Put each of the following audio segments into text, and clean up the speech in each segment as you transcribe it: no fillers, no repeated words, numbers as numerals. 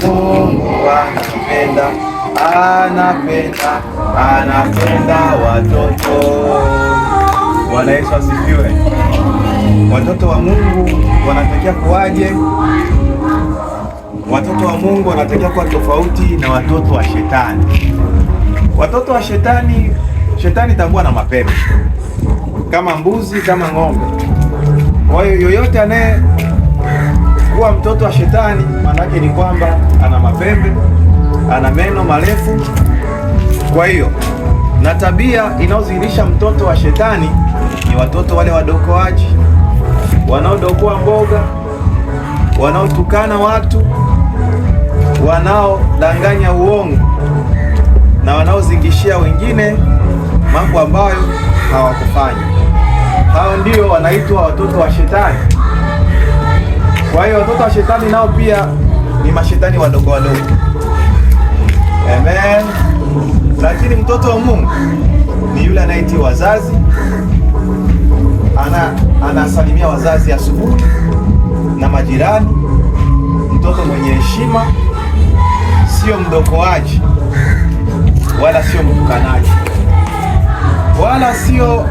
Mungu anapenda watoto. Bwana Yesu asifiwe. Watoto wa Mungu wanatakiwa kuwaje? Watoto wa Mungu wanatakiwa kuwa tofauti na watoto wa shetani. Watoto wa shetani, shetani itakuwa na mapembe kama mbuzi, kama ng'ombe. Kwa hiyo yoyote anayekuwa mtoto wa shetani, maana yake ni kwamba ana mapembe, ana meno marefu. Kwa hiyo na tabia inayodhihirisha mtoto wa shetani ni watoto wale wadokoaji, wanaodokoa mboga, wanaotukana watu, wanaodanganya uongo na wanaozingishia wengine mambo ambayo hawakufanya. Hao ndio wanaitwa watoto wa shetani. Kwa hiyo watoto wa shetani nao pia ni mashetani wadogo wadogo. Amen. Lakini mtoto wa Mungu ni yule anayetii wazazi, anasalimia wazazi asubuhi na majirani, mtoto mwenye heshima, sio mdokoaji wala sio mtukanaji wala sio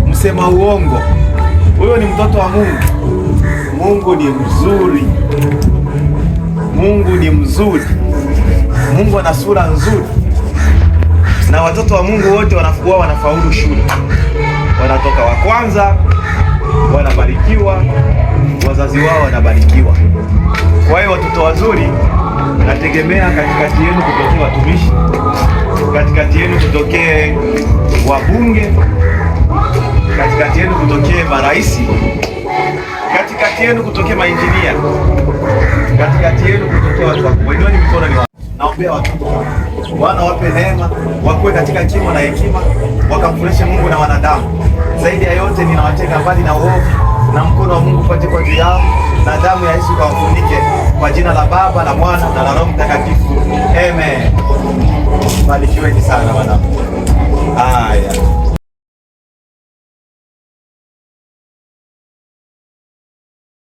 msema uongo. Huyo ni mtoto wa Mungu. Mungu ni mzuri. Mungu ni mzuri. Mungu ana sura nzuri. Na watoto wa Mungu wote wanafaulu shule. Wanatoka wa kwanza, wanabarikiwa, wazazi wao wanabarikiwa. Kwa hiyo watoto wazuri, nategemea katikati yenu kutokea watumishi, katikati yenu kutokea wabunge, katikati yenu kutokea marais, katikati yenu kutokea mainjinia, katikati yenu kutokea watu wakubwa. Inua mikono ni naombea watoto Bwana wape neema, wakuwe katika kimo na hekima, wakamfurahishe Mungu na wanadamu. Zaidi ya yote ninawateka mbali na uovu, na mkono wa Mungu upate kwa juu yao, na damu ya Yesu kawafunike, kwa jina la Baba na Mwana na la Roho Mtakatifu. Amen. Barikiweni sana wanangu. Haya.